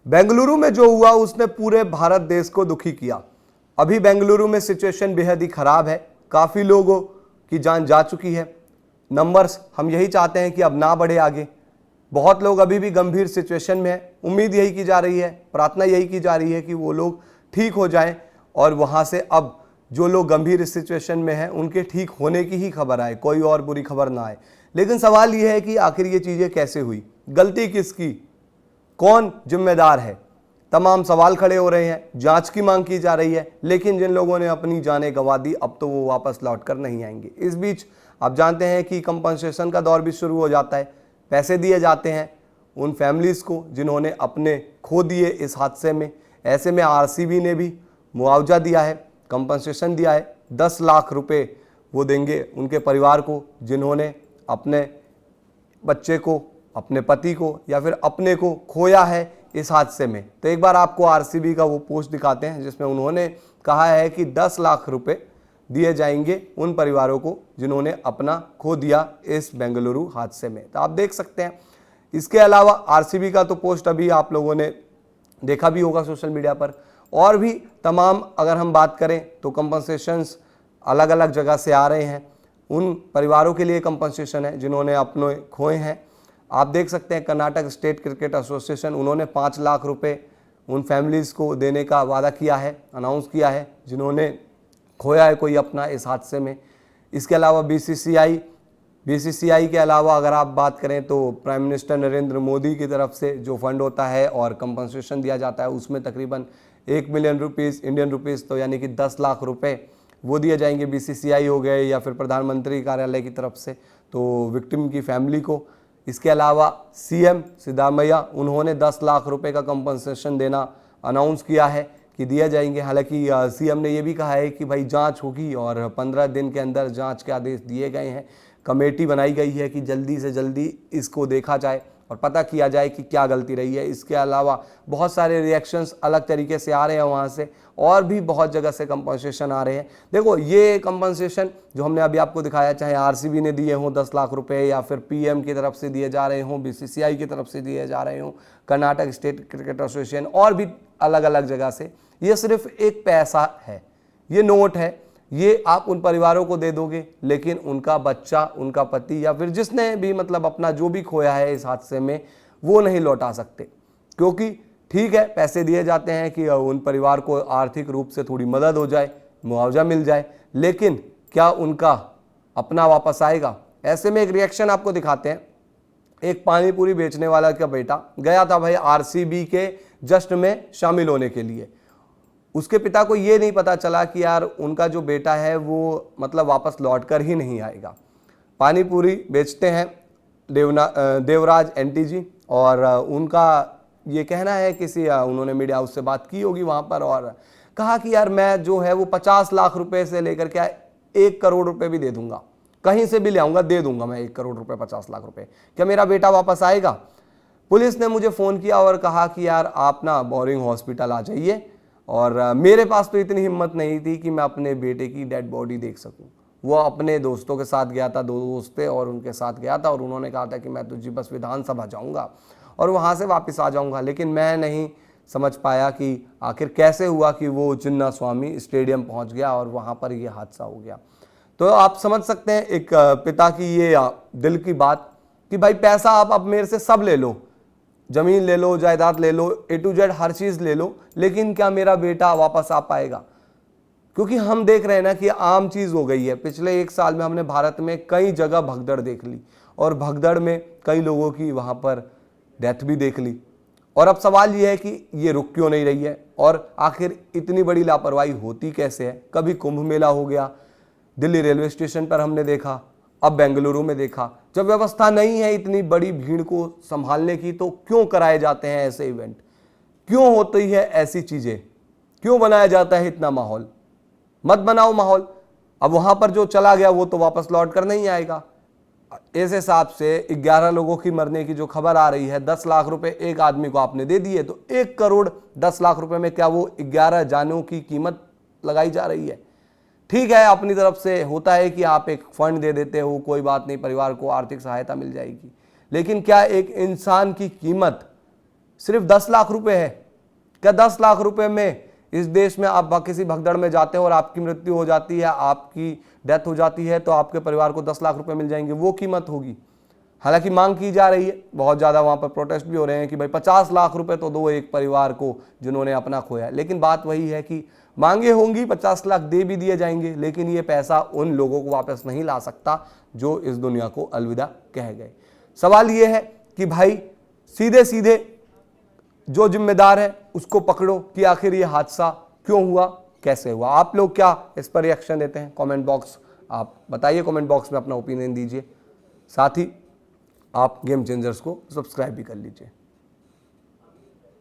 बेंगलुरु में जो हुआ उसने पूरे भारत देश को दुखी किया। अभी बेंगलुरु में सिचुएशन बेहद ही खराब है, काफ़ी लोगों की जान जा चुकी है। नंबर्स हम यही चाहते हैं कि अब ना बढ़े आगे। बहुत लोग अभी भी गंभीर सिचुएशन में हैं। उम्मीद यही की जा रही है, प्रार्थना यही की जा रही है कि वो लोग ठीक हो जाएं और वहाँ से अब जो लोग गंभीर सिचुएशन में हैं उनके ठीक होने की ही खबर आए, कोई और बुरी खबर ना आए। लेकिन सवाल ये है कि आखिर ये चीज़ें कैसे हुई, गलती किसकी, कौन जिम्मेदार है। तमाम सवाल खड़े हो रहे हैं, जांच की मांग की जा रही है। लेकिन जिन लोगों ने अपनी जानें गंवा दी अब तो वो वापस लौट कर नहीं आएंगे। इस बीच आप जानते हैं कि कंपनसेशन का दौर भी शुरू हो जाता है। पैसे दिए जाते हैं उन फैमिलीज़ को जिन्होंने अपने खो दिए इस हादसे में। ऐसे में आरसीबी ने भी मुआवजा दिया है, कंपनसेशन दिया है। 10 लाख रुपए वो देंगे उनके परिवार को जिन्होंने अपने बच्चे को, अपने पति को या फिर अपने को खोया है इस हादसे में। तो एक बार आपको आरसीबी का वो पोस्ट दिखाते हैं जिसमें उन्होंने कहा है कि 10 लाख रुपए दिए जाएंगे उन परिवारों को जिन्होंने अपना खो दिया इस बेंगलुरु हादसे में। तो आप देख सकते हैं। इसके अलावा आरसीबी का तो पोस्ट अभी आप लोगों ने देखा भी होगा सोशल मीडिया पर। और भी तमाम अगर हम बात करें तो कंपनसेशंस अलग अलग जगह से आ रहे हैं। उन परिवारों के लिए कंपनसेशन है जिन्होंने अपने खोए हैं। आप देख सकते हैं कर्नाटक स्टेट क्रिकेट एसोसिएशन, उन्होंने 5 लाख रुपए उन फैमिलीज़ को देने का वादा किया है, अनाउंस किया है जिन्होंने खोया है कोई अपना इस हादसे में। इसके अलावा बीसीसीआई के अलावा अगर आप बात करें तो प्राइम मिनिस्टर नरेंद्र मोदी की तरफ से जो फंड होता है और कंपनसेशन दिया जाता है उसमें तकरीबन 1 मिलियन रुपीज़ इंडियन रुपीज़, तो यानी कि 10 लाख रुपए वो दिए जाएंगे। बीसीसीआई हो गए या फिर प्रधानमंत्री कार्यालय की तरफ से तो विक्टिम की फैमिली को। इसके अलावा सीएम सिद्धारमैया, उन्होंने 10 लाख रुपए का कंपनसेशन देना अनाउंस किया है कि दिया जाएंगे। हालांकि सीएम ने यह भी कहा है कि भाई जांच होगी और 15 दिन के अंदर जांच के आदेश दिए गए हैं। कमेटी बनाई गई है कि जल्दी से जल्दी इसको देखा जाए और पता किया जाए कि क्या गलती रही है। इसके अलावा बहुत सारे रिएक्शंस अलग तरीके से आ रहे हैं वहाँ से, और भी बहुत जगह से कंपनसेशन आ रहे हैं। देखो ये कंपनसेशन जो हमने अभी आपको दिखाया, चाहे आरसीबी ने दिए हों 10 लाख रुपए या फिर पीएम की तरफ से दिए जा रहे हों, बीसीसीआई की तरफ से दिए जा रहे हों, कर्नाटक स्टेट क्रिकेट एसोसिएशन और भी अलग अलग जगह से, ये सिर्फ एक पैसा है, ये नोट है। ये आप उन परिवारों को दे दोगे लेकिन उनका बच्चा, उनका पति या फिर जिसने भी मतलब अपना जो भी खोया है इस हादसे में वो नहीं लौटा सकते। क्योंकि ठीक है पैसे दिए जाते हैं कि उन परिवार को आर्थिक रूप से थोड़ी मदद हो जाए, मुआवजा मिल जाए, लेकिन क्या उनका अपना वापस आएगा? ऐसे में एक रिएक्शन आपको दिखाते हैं। एक पानी पूरी बेचने वाला का बेटा गया था भाई आरसीबी के जश्न में शामिल होने के लिए। उसके पिता को ये नहीं पता चला कि यार उनका जो बेटा है वो मतलब वापस लौट कर ही नहीं आएगा। पानी पूरी बेचते हैं देवराज एंटी जी, और उनका ये कहना है किसी उन्होंने मीडिया हाउस से बात की होगी वहाँ पर और कहा कि यार मैं जो है वो 50 लाख रुपए से लेकर क्या 1 करोड़ रुपए भी दे दूंगा, कहीं से भी ले आऊँगा, दे दूंगा मैं 1 करोड़ रुपए 50 लाख रुपए, क्या मेरा बेटा वापस आएगा? पुलिस ने मुझे फ़ोन किया और कहा कि यार आप ना बोरिंग हॉस्पिटल आ जाइए, और मेरे पास तो इतनी हिम्मत नहीं थी कि मैं अपने बेटे की डेड बॉडी देख सकूं। वो अपने दोस्तों के साथ गया था, 2 दोस्त थे और उनके साथ गया था, और उन्होंने कहा था कि मैं तो जी बस विधानसभा जाऊंगा और वहाँ से वापस आ जाऊंगा। लेकिन मैं नहीं समझ पाया कि आखिर कैसे हुआ कि वो चिन्ना स्वामी स्टेडियम पहुँच गया और वहाँ पर ये हादसा हो गया। तो आप समझ सकते हैं एक पिता की ये दिल की बात कि भाई पैसा आप अब मेरे से सब ले लो, जमीन ले लो, जायदाद ले लो, A to Z हर चीज़ ले लो, लेकिन क्या मेरा बेटा वापस आ पाएगा? क्योंकि हम देख रहे हैं ना कि आम चीज़ हो गई है। पिछले 1 साल में हमने भारत में कई जगह भगदड़ देख ली और भगदड़ में कई लोगों की वहाँ पर डेथ भी देख ली। और अब सवाल ये है कि ये रुक क्यों नहीं रही है और आखिर इतनी बड़ी लापरवाही होती कैसे है? कभी कुंभ मेला हो गया, दिल्ली रेलवे स्टेशन पर हमने देखा, अब बेंगलुरु में देखा। जब व्यवस्था नहीं है इतनी बड़ी भीड़ को संभालने की तो क्यों कराए जाते हैं ऐसे इवेंट? क्यों होती है ऐसी चीजें? क्यों बनाया जाता है इतना माहौल? मत बनाओ माहौल। अब वहां पर जो चला गया वो तो वापस लौट कर नहीं आएगा। इस हिसाब से 11 लोगों की मरने की जो खबर आ रही है, 10 लाख रुपए एक आदमी को आपने दे दिए, तो 1 करोड़ 10 लाख रुपए में क्या वो 11 जानों की कीमत लगाई जा रही है? ठीक है अपनी तरफ से होता है कि आप एक फंड दे देते हो, कोई बात नहीं, परिवार को आर्थिक सहायता मिल जाएगी, लेकिन क्या एक इंसान की कीमत सिर्फ 10 लाख रुपए है। क्या 10 लाख रुपए में इस देश में आप किसी भगदड़ में जाते हैं और आपकी मृत्यु हो जाती है, आपकी डेथ हो जाती है, तो आपके परिवार को 10 लाख रुपए मिल जाएंगे, वो कीमत होगी। हालांकि मांग की जा रही है, बहुत ज़्यादा वहाँ पर प्रोटेस्ट भी हो रहे हैं कि भाई 50 लाख रुपए तो दो एक परिवार को जिन्होंने अपना खोया। लेकिन बात वही है कि मांगे होंगी, 50 लाख दे भी दिए जाएंगे, लेकिन ये पैसा उन लोगों को वापस नहीं ला सकता जो इस दुनिया को अलविदा कह गए। सवाल ये है कि भाई सीधे सीधे जो जिम्मेदार है उसको पकड़ो कि आखिर ये हादसा क्यों हुआ, कैसे हुआ। आप लोग क्या इस पर रिएक्शन देते हैं? कमेंट बॉक्स आप बताइए, कमेंट बॉक्स में अपना ओपिनियन दीजिए। साथ ही आप गेम चेंजर्स को सब्सक्राइब भी कर लीजिए।